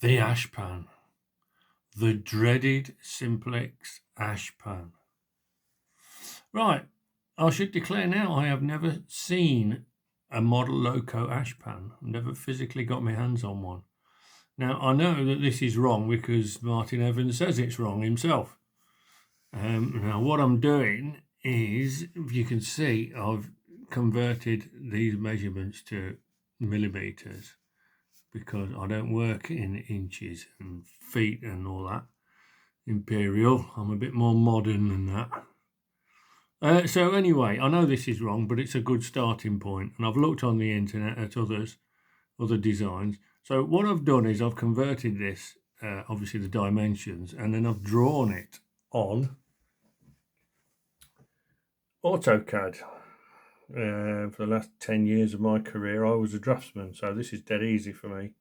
The ashpan, the dreaded Simplex ashpan. Right, I should declare now I have never seen a model loco ashpan. I've never physically got my hands on one. Now, I know that this is wrong because Martin Evans says it's wrong himself. Now, what I'm doing is, if you can see, I've converted these measurements to millimeters, because I don't work in inches and feet and all that imperial. I'm a bit more modern than that. So anyway, I know this is wrong, but it's a good starting point. And I've looked on the internet at other designs. So what I've done is I've converted this, obviously the dimensions, and then I've drawn it on AutoCAD. For the last 10 years of my career, I was a draftsman, so this is dead easy for me.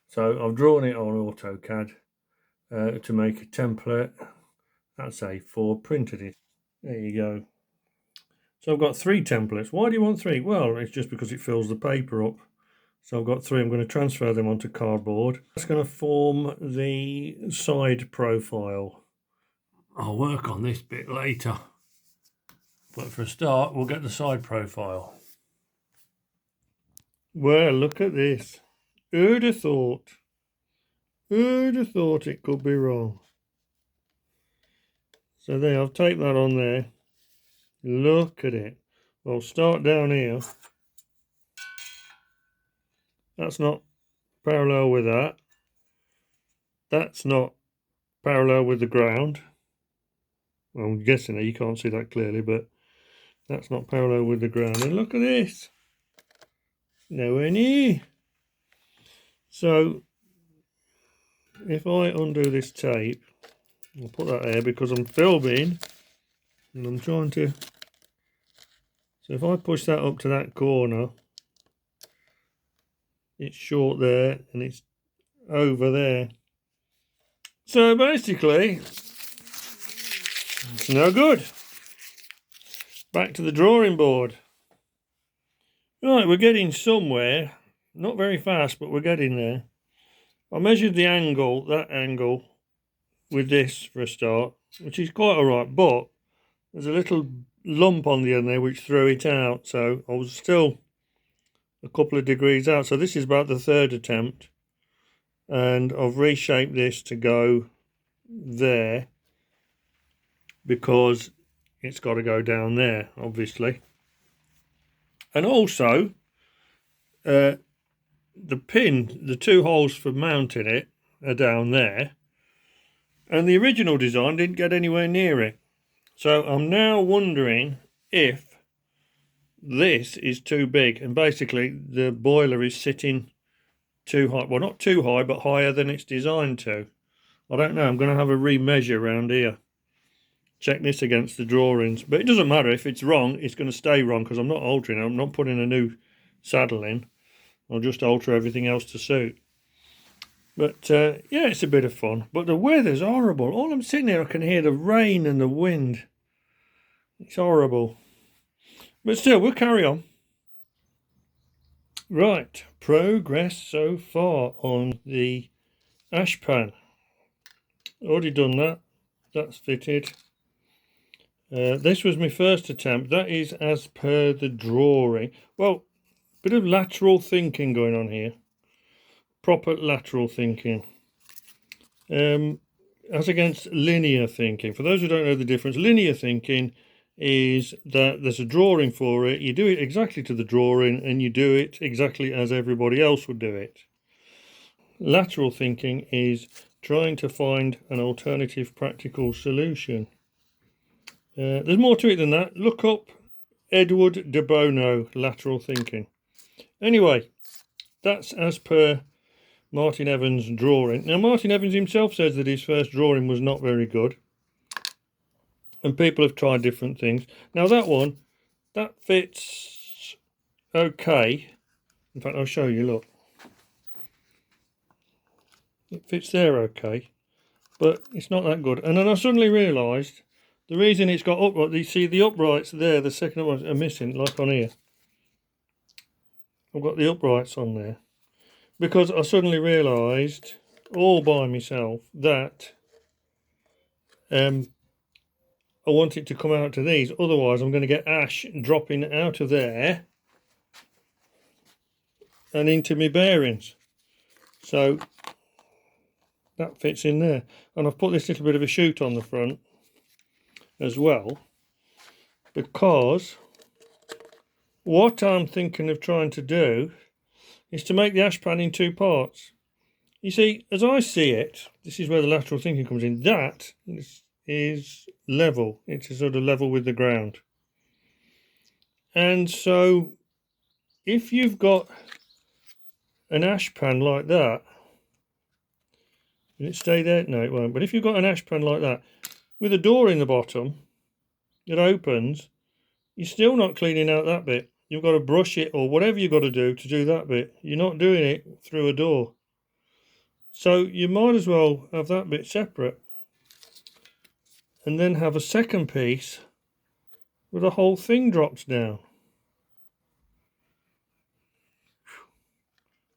So I've drawn it on AutoCAD to make a template. That's A4, printed it. There you go. So I've got 3 templates. Why do you want 3? Well, it's just because it fills the paper up. So I've got 3. I'm going to transfer them onto cardboard. That's going to form the side profile. I'll work on this bit later. But for a start, we'll get the side profile. Well, look at this. Who'd have thought? Who'd have thought it could be wrong? So there, I've taped that on there. Look at it. I'll start down here. That's not parallel with that. That's not parallel with the ground. Well, I'm guessing that you can't see that clearly, but that's not parallel with the ground. And look at this. Nowhere near. So if I undo this tape, I'll put that there because I'm filming and I'm trying to. So if I push that up to that corner, it's short there and it's over there. So basically, it's no good. Back to the drawing board. Right, we're getting somewhere. Not very fast, but we're getting there. I measured the angle, that angle, with this for a start, which is quite alright, but there's a little lump on the end there which threw it out, so I was still a couple of degrees out. So this is about the 3rd attempt, and I've reshaped this to go there because it's got to go down there, obviously. And also the pin, the 2 holes for mounting it are down there, and the original design didn't get anywhere near it. So I'm now wondering if this is too big, and basically the boiler is sitting too high. Well, not too high, but higher than it's designed to. I don't know. I'm going to have a remeasure around here. Check this against the drawings. But it doesn't matter. If it's wrong, it's going to stay wrong because I'm not altering it. I'm not putting a new saddle in. I'll just alter everything else to suit. But yeah, it's a bit of fun. But the weather's horrible. All I'm sitting here, I can hear the rain and the wind. It's horrible. But still, we'll carry on. Right, progress so far on the ashpan. Already done that. That's fitted. This was my first attempt. That is as per the drawing. Well, bit of lateral thinking going on here. Proper lateral thinking. As against linear thinking. For those who don't know the difference, linear thinking is that there's a drawing for it. You do it exactly to the drawing and you do it exactly as everybody else would do it. Lateral thinking is trying to find an alternative practical solution. There's more to it than that. Look up Edward de Bono, lateral thinking. Anyway, that's as per Martin Evans' drawing. Now, Martin Evans himself says that his first drawing was not very good. And people have tried different things. Now, that one, that fits okay. In fact, I'll show you, look. It fits there okay. But it's not that good. And then I suddenly realised the reason it's got upright, you see the uprights there, the second uprights are missing, like on here. I've got the uprights on there. Because I suddenly realised all by myself that I want it to come out to these, otherwise I'm going to get ash dropping out of there and into my bearings. So that fits in there, and I've put this little bit of a chute on the front as well, because what I'm thinking of trying to do is to make the ashpan in two parts. You see, as I see it, this is where the lateral thinking comes in. That is level. It's a sort of level with the ground. And so if you've got an ashpan like that, will it stay there? No, it won't. But if you've got an ashpan like that, with a door in the bottom that opens, you're still not cleaning out that bit. You've got to brush it or whatever you've got to do that bit. You're not doing it through a door. So you might as well have that bit separate and then have a second piece where the whole thing drops down.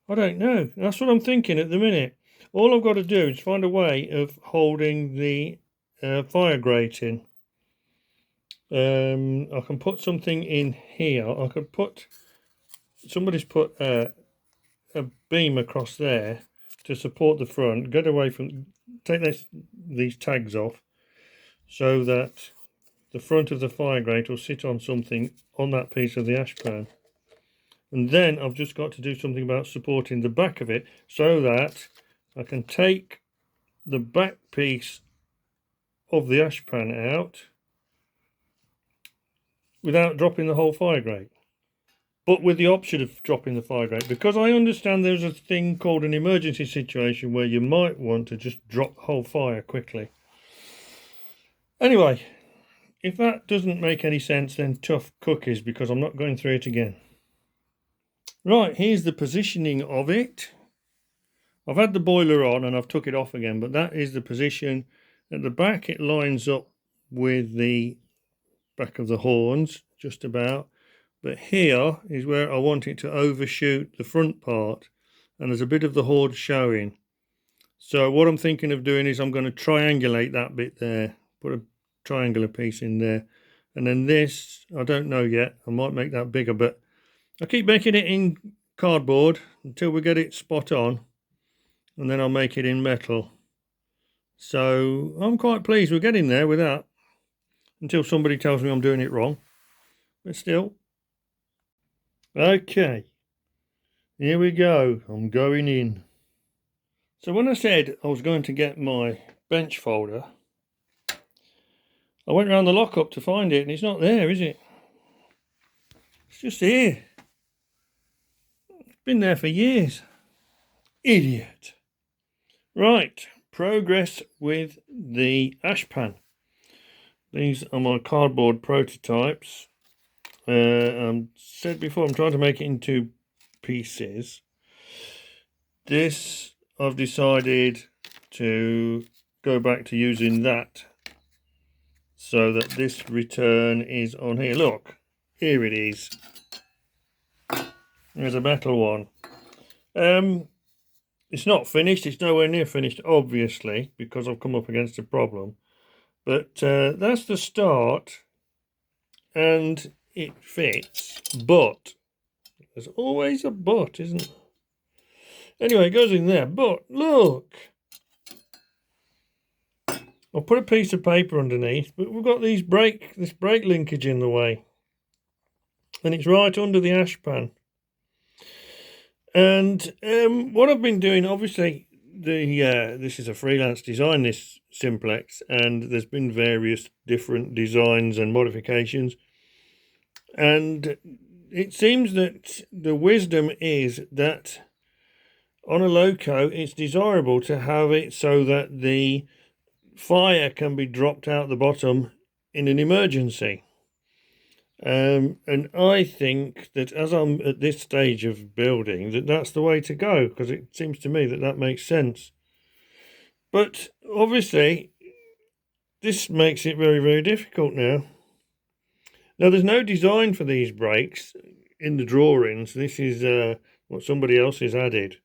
I don't know. That's what I'm thinking at the minute. All I've got to do is find a way of holding the fire grating. I can put something in here. I could put, somebody's put a beam across there to support the front. Get away from, take these tags off so that the front of the fire grate will sit on something on that piece of the ashpan. And then I've just got to do something about supporting the back of it so that I can take the back piece of the ashpan out without dropping the whole fire grate, but with the option of dropping the fire grate, because I understand there's a thing called an emergency situation where you might want to just drop the whole fire quickly. Anyway, if that doesn't make any sense, then tough cookies, because I'm not going through it again. Right, here's the positioning of it. I've had the boiler on and I've took it off again, but that is the position. At the back it lines up with the back of the horns, just about. But here is where I want it to overshoot the front part, and there's a bit of the hoard showing. So what I'm thinking of doing is I'm going to triangulate that bit there, put a triangular piece in there. And then this, I don't know yet, I might make that bigger, but I keep making it in cardboard until we get it spot on, and then I'll make it in metal. So I'm quite pleased we're getting there with that, until somebody tells me I'm doing it wrong. But still. Okay, here we go. I'm going in. So when I said I was going to get my bench folder, I went around the lockup to find it, and it's not there, is it? It's just here. It's been there for years. Idiot. Right, progress with the ashpan. These are my cardboard prototypes. Said before, I'm trying to make it into pieces. This, I've decided to go back to using that so that this return is on here. Look, here it is. There's a metal one. It's not finished. It's nowhere near finished, obviously, because I've come up against a problem. But that's the start, and it fits. But there's always a but, isn't there? Anyway, it goes in there. But look, I'll put a piece of paper underneath, but we've got this brake linkage in the way, and it's right under the ashpan. And what I've been doing, obviously, this is a freelance design, this Simplex, and there's been various different designs and modifications. And it seems that the wisdom is that on a loco, it's desirable to have it so that the fire can be dropped out the bottom in an emergency. And I think that as I'm at this stage of building, that's the way to go, because it seems to me that makes sense. But obviously, this makes it very, very difficult now. Now, there's no design for these brakes in the drawings. This is what somebody else has added.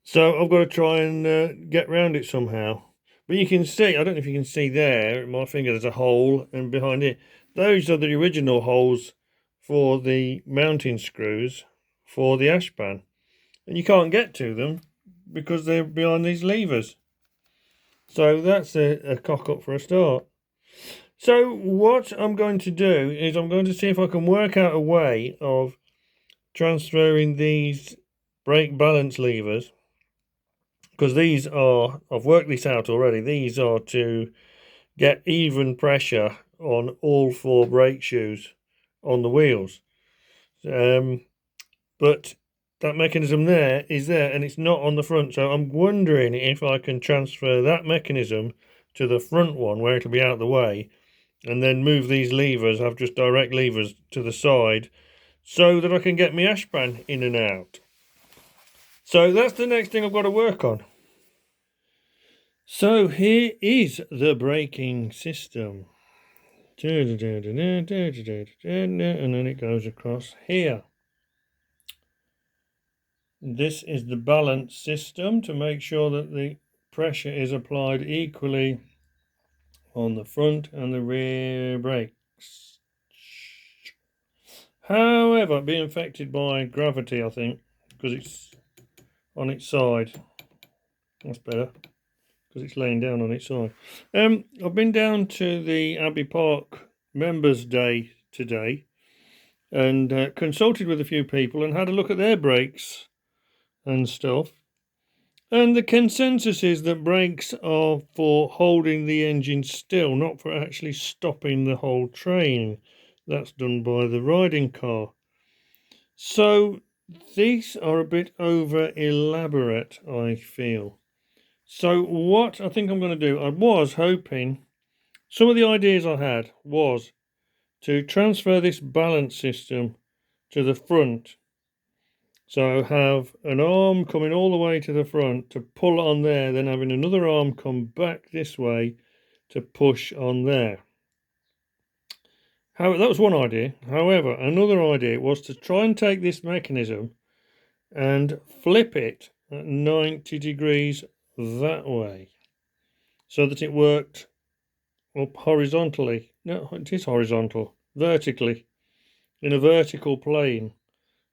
So I've got to try and get round it somehow. But you can see, I don't know if you can see there, my finger, there's a hole, and behind it, those are the original holes for the mounting screws for the ashpan. And you can't get to them because they're behind these levers. So that's a cock up for a start. So what I'm going to do is I'm going to see if I can work out a way of transferring these brake balance levers, because these are, I've worked this out already, these are to get even pressure on all four brake shoes on the wheels. But that mechanism there is there and it's not on the front, so I'm wondering if I can transfer that mechanism to the front one where it'll be out of the way, and then move these levers, have just direct levers to the side, so that I can get my ashpan in and out. So that's the next thing I've got to work on. So here is the braking system. And then it goes across here. This is the balance system to make sure that the pressure is applied equally on the front and the rear brakes. However, being affected by gravity, I think, because it's on its side. That's better, because it's laying down on its side. I've been down to the Abbey Park Members' Day today and consulted with a few people and had a look at their brakes and stuff. And the consensus is that brakes are for holding the engine still, not for actually stopping the whole train. That's done by the riding car. So these are a bit over elaborate, I feel. So what I think I'm going to do, I was hoping, some of the ideas I had was to transfer this balance system to the front. So have an arm coming all the way to the front to pull on there, then having another arm come back this way to push on there. That was one idea. However, another idea was to try and take this mechanism and flip it at 90 degrees that way, so that it worked up horizontally. No, it is horizontal, vertically, in a vertical plane,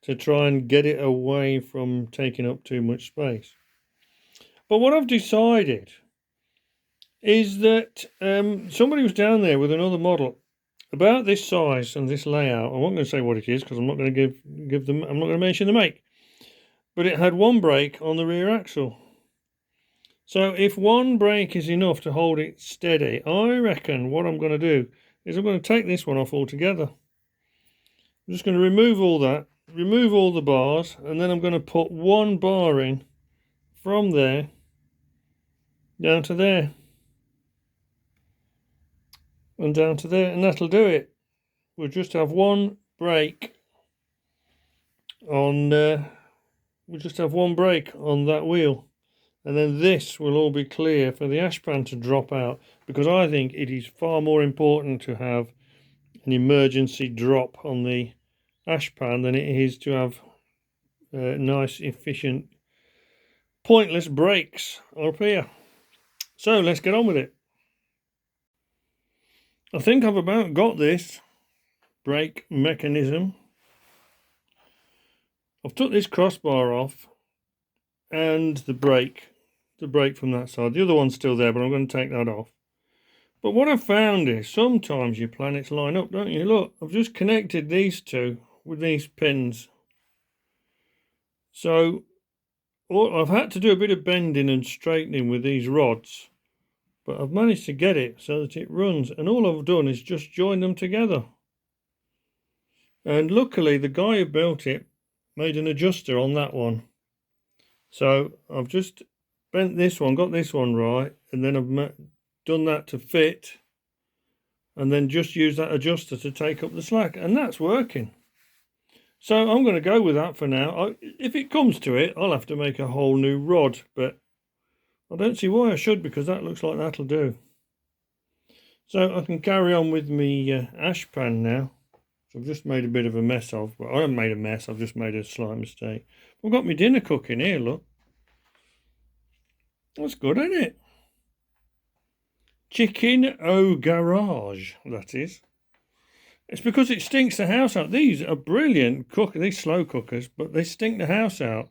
to try and get it away from taking up too much space. But what I've decided is that somebody was down there with another model about this size and this layout. I'm not going to say what it is because I'm not going to give them. I'm not going to mention the make. But it had one brake on the rear axle. So if one brake is enough to hold it steady, I reckon what I'm going to do is I'm going to take this one off altogether. I'm just going to remove all that, remove all the bars, and then I'm going to put one bar in from there down to there and down to there, and that'll do it. We'll just have one brake on we'll just have one brake on that wheel, and then this will all be clear for the ashpan to drop out, because I think it is far more important to have an emergency drop on the ashpan than it is to have nice, efficient, pointless brakes up here. So let's get on with it. I think I've about got this brake mechanism. I've took this crossbar off and the brake from that side. The other one's still there, but I'm going to take that off. But what I've found is sometimes your planets line up, don't you? Look, I've just connected these two with these pins. So I've had to do a bit of bending and straightening with these rods, but I've managed to get it so that it runs, and all I've done is just join them together. And luckily the guy who built it made an adjuster on that one. So I've just bent this one, got this one right, and then I've done that to fit, and then just use that adjuster to take up the slack, and that's working. So I'm going to go with that for now. If it comes to it, I'll have to make a whole new rod, but I don't see why I should, because that looks like that'll do. So I can carry on with me ashpan now. So I've just made a bit of a mess of. Well, I haven't made a mess, I've just made a slight mistake. I've got my dinner cooking here, look. That's good, isn't it? Chicken au garage, that is. It's because it stinks the house out. These are brilliant these slow cookers, but they stink the house out.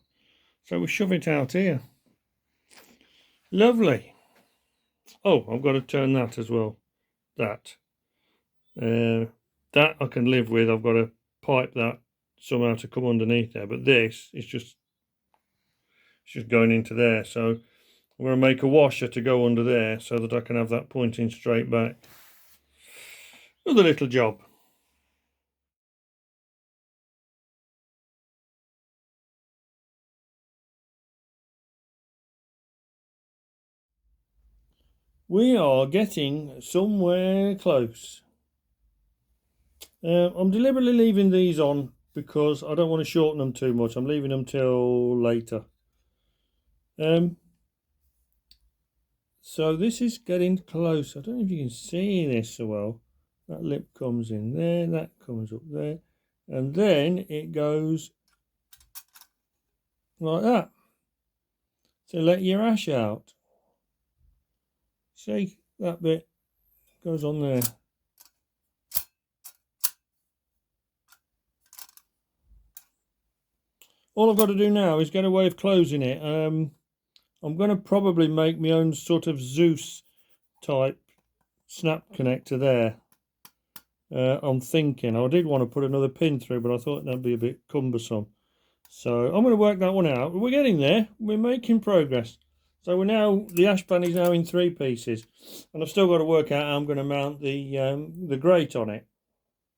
So we shove it out here. Lovely. Oh, I've got to turn that as well. That I can live with. I've got to pipe that somehow to come underneath there. But this is just going into there. So I'm going to make a washer to go under there so that I can have that pointing straight back. Another little job. We are getting somewhere close. I'm deliberately leaving these on because I don't want to shorten them too much. I'm leaving them till later. So this is getting close. I don't know if you can see this so well. That lip comes in there, that comes up there, and then it goes like that. So let your ash out. See, that bit goes on there. All I've got to do now is get a way of closing it. I'm going to probably make my own sort of Zeus type snap connector there. I'm thinking I did want to put another pin through, but I thought that'd be a bit cumbersome. So I'm going to work that one out. We're getting there. We're making progress. So the ashpan is now in 3 pieces, and I've still got to work out how I'm going to mount the grate on it.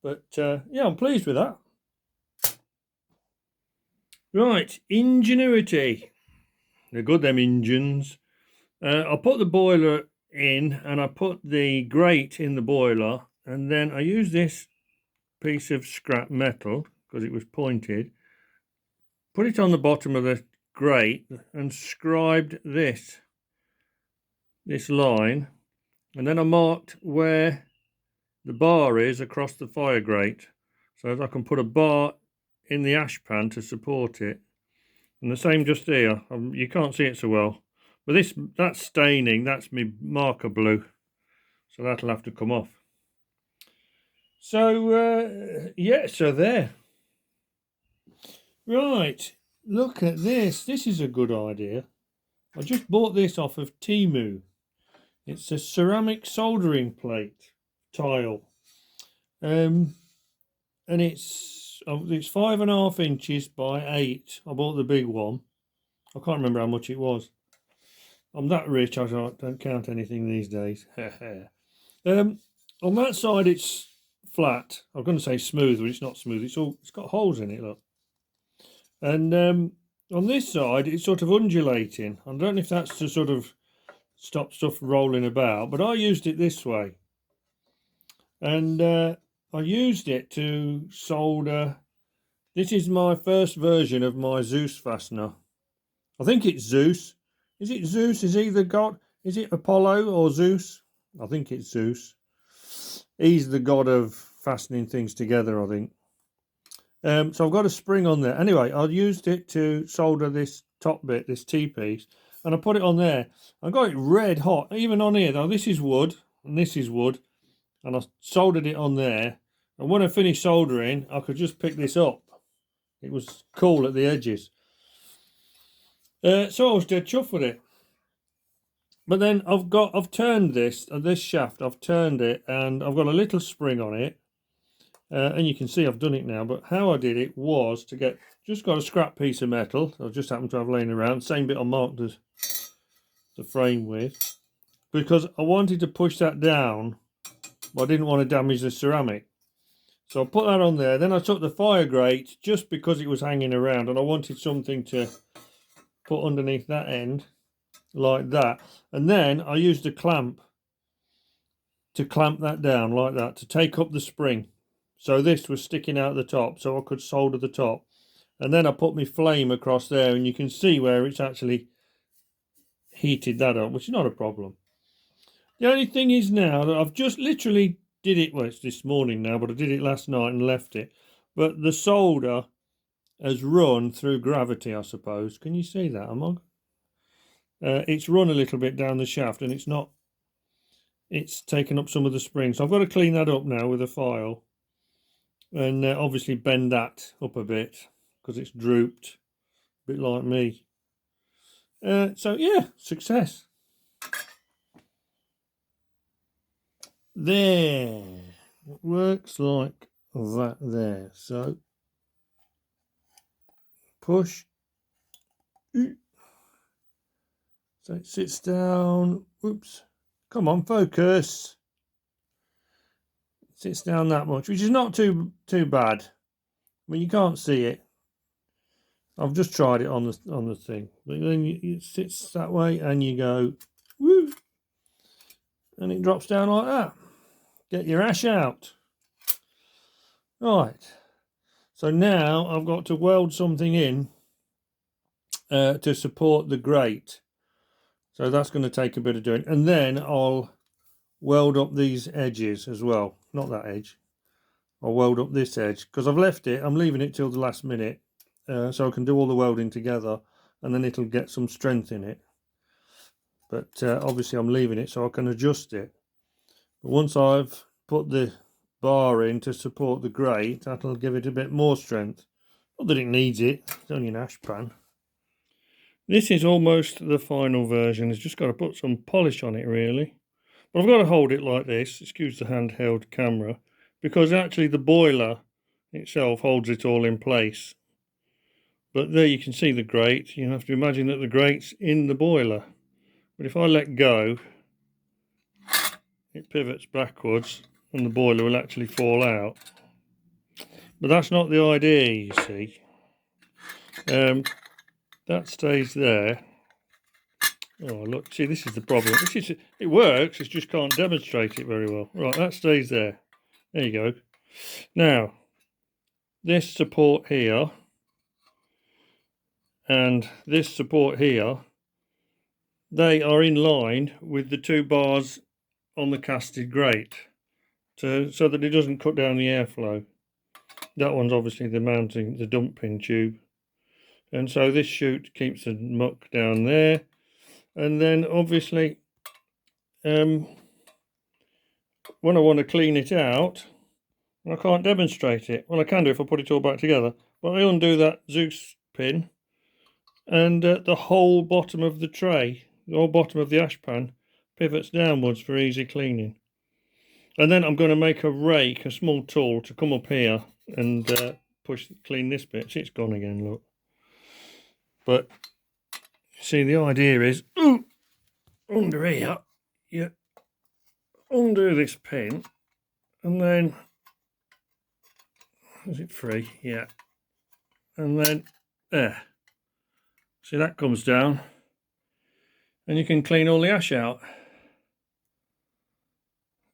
But yeah, I'm pleased with that. Right, ingenuity. They're good, them engines. I put the boiler in, and I put the grate in the boiler, and then I used this piece of scrap metal because it was pointed. Put it on the bottom of the grate and scribed this line, and then I marked where the bar is across the fire grate so that I can put a bar in the ashpan to support it. And the same just here. You can't see it so well, but that's staining. That's my marker blue, so that'll have to come off. So yeah, so there. Right, look at this. This is a good idea. I just bought this off of Temu. It's a ceramic soldering plate tile, and it's 5.5 inches by 8. I bought the big one. I can't remember how much it was. I'm that rich I don't count anything these days. On that side it's flat. I'm going to say smooth, but it's not smooth. It's got holes in it. Look, and on this side it's sort of undulating. I don't know if that's to sort of stop stuff rolling about, but I used it this way, and I used it to solder. This is my first version of my Zeus fastener. I think it's Zeus. Is it Zeus? Is either God? Is it Apollo or Zeus? I think it's Zeus. He's the god of fastening things together, I think. So I've got a spring on there. Anyway, I used it to solder this top bit, this T-piece, and I put it on there. I got it red hot, even on here. Now this is wood, and this is wood, and I soldered it on there. And when I finished soldering, I could just pick this up. It was cool at the edges. So I was dead chuffed with it. But then I've turned this shaft. I've turned it, and I've got a little spring on it. And you can see I've done it now. But how I did it was to just got a scrap piece of metal. I just happened to have laying around. Same bit I marked the frame with, because I wanted to push that down, but I didn't want to damage the ceramic. So I put that on there. Then I took the fire grate just because it was hanging around, and I wanted something to put underneath that end like that. And then I used a clamp to clamp that down like that to take up the spring. So this was sticking out the top, so I could solder the top. And then I put my flame across there, and you can see where it's actually heated that up, which is not a problem. The only thing is now that I've just literally did it, well, it's this morning now, but I did it last night and left it. But the solder has run through gravity, I suppose. Can you see that, Amog? it's run a little bit down the shaft and it's taken up some of the spring. So I've got to clean that up now with a file and obviously bend that up a bit because it's drooped, a bit like me. So yeah, success. There, it works like that there. So push, so it sits down. Whoops, come on, focus. It sits down that much, which is not too bad. I mean, you can't see it. I've just tried it on the thing, but then it sits that way, and you go, woo, and it drops down like that. Get your ash out. Right. So now I've got to weld something in to support the grate. So that's going to take a bit of doing, and then I'll weld up these edges as well. Not that edge. I'll weld up this edge because I've left it. I'm leaving it till the last minute, so I can do all the welding together, and then it'll get some strength in it. But obviously I'm leaving it so I can adjust it. But once I've put the bar in to support the grate, that'll give it a bit more strength. Not that it needs it, it's only an ashpan. This is almost the final version. It's just got to put some polish on it really. But I've got to hold it like this, excuse the handheld camera, because actually the boiler itself holds it all in place. But there you can see the grate. You have to imagine that the grate's in the boiler. But if I let go, it pivots backwards and the boiler will actually fall out. But that's not the idea, you see. That stays there. Oh, look, see, this is the problem. It works, it just can't demonstrate it very well. Right, that stays there. There you go. Now, this support here and this support here, they are in line with the two bars on the casted grate so that it doesn't cut down the airflow. That one's obviously the dumping tube. And so this chute keeps the muck down there. And then obviously when I want to clean it out, I can't demonstrate it. Well, I can do if I put it all back together. But I undo that Zeus pin and the whole bottom of the tray, the whole bottom of the ashpan pivots downwards for easy cleaning. And then I'm going to make a rake, a small tool, to come up here and clean this bit. See, it's gone again, look. But see, the idea is, under here, you undo this pin, and then, is it free? Yeah. And then, there. See, that comes down, and you can clean all the ash out.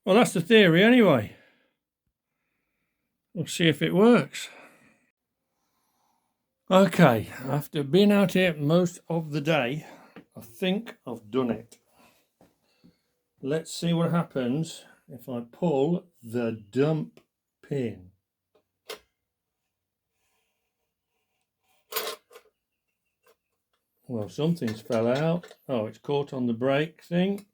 Well, that's the theory anyway. We'll see if it works. Okay, after being out here most of the day, I think I've done it. Let's see what happens if I pull the dump pin. Well, something's fell out. Oh, it's caught on the brake thing.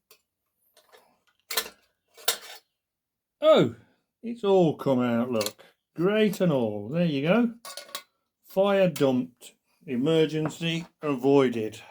Oh, it's all come out, look. Great and all. There you go. Fire dumped. Emergency avoided.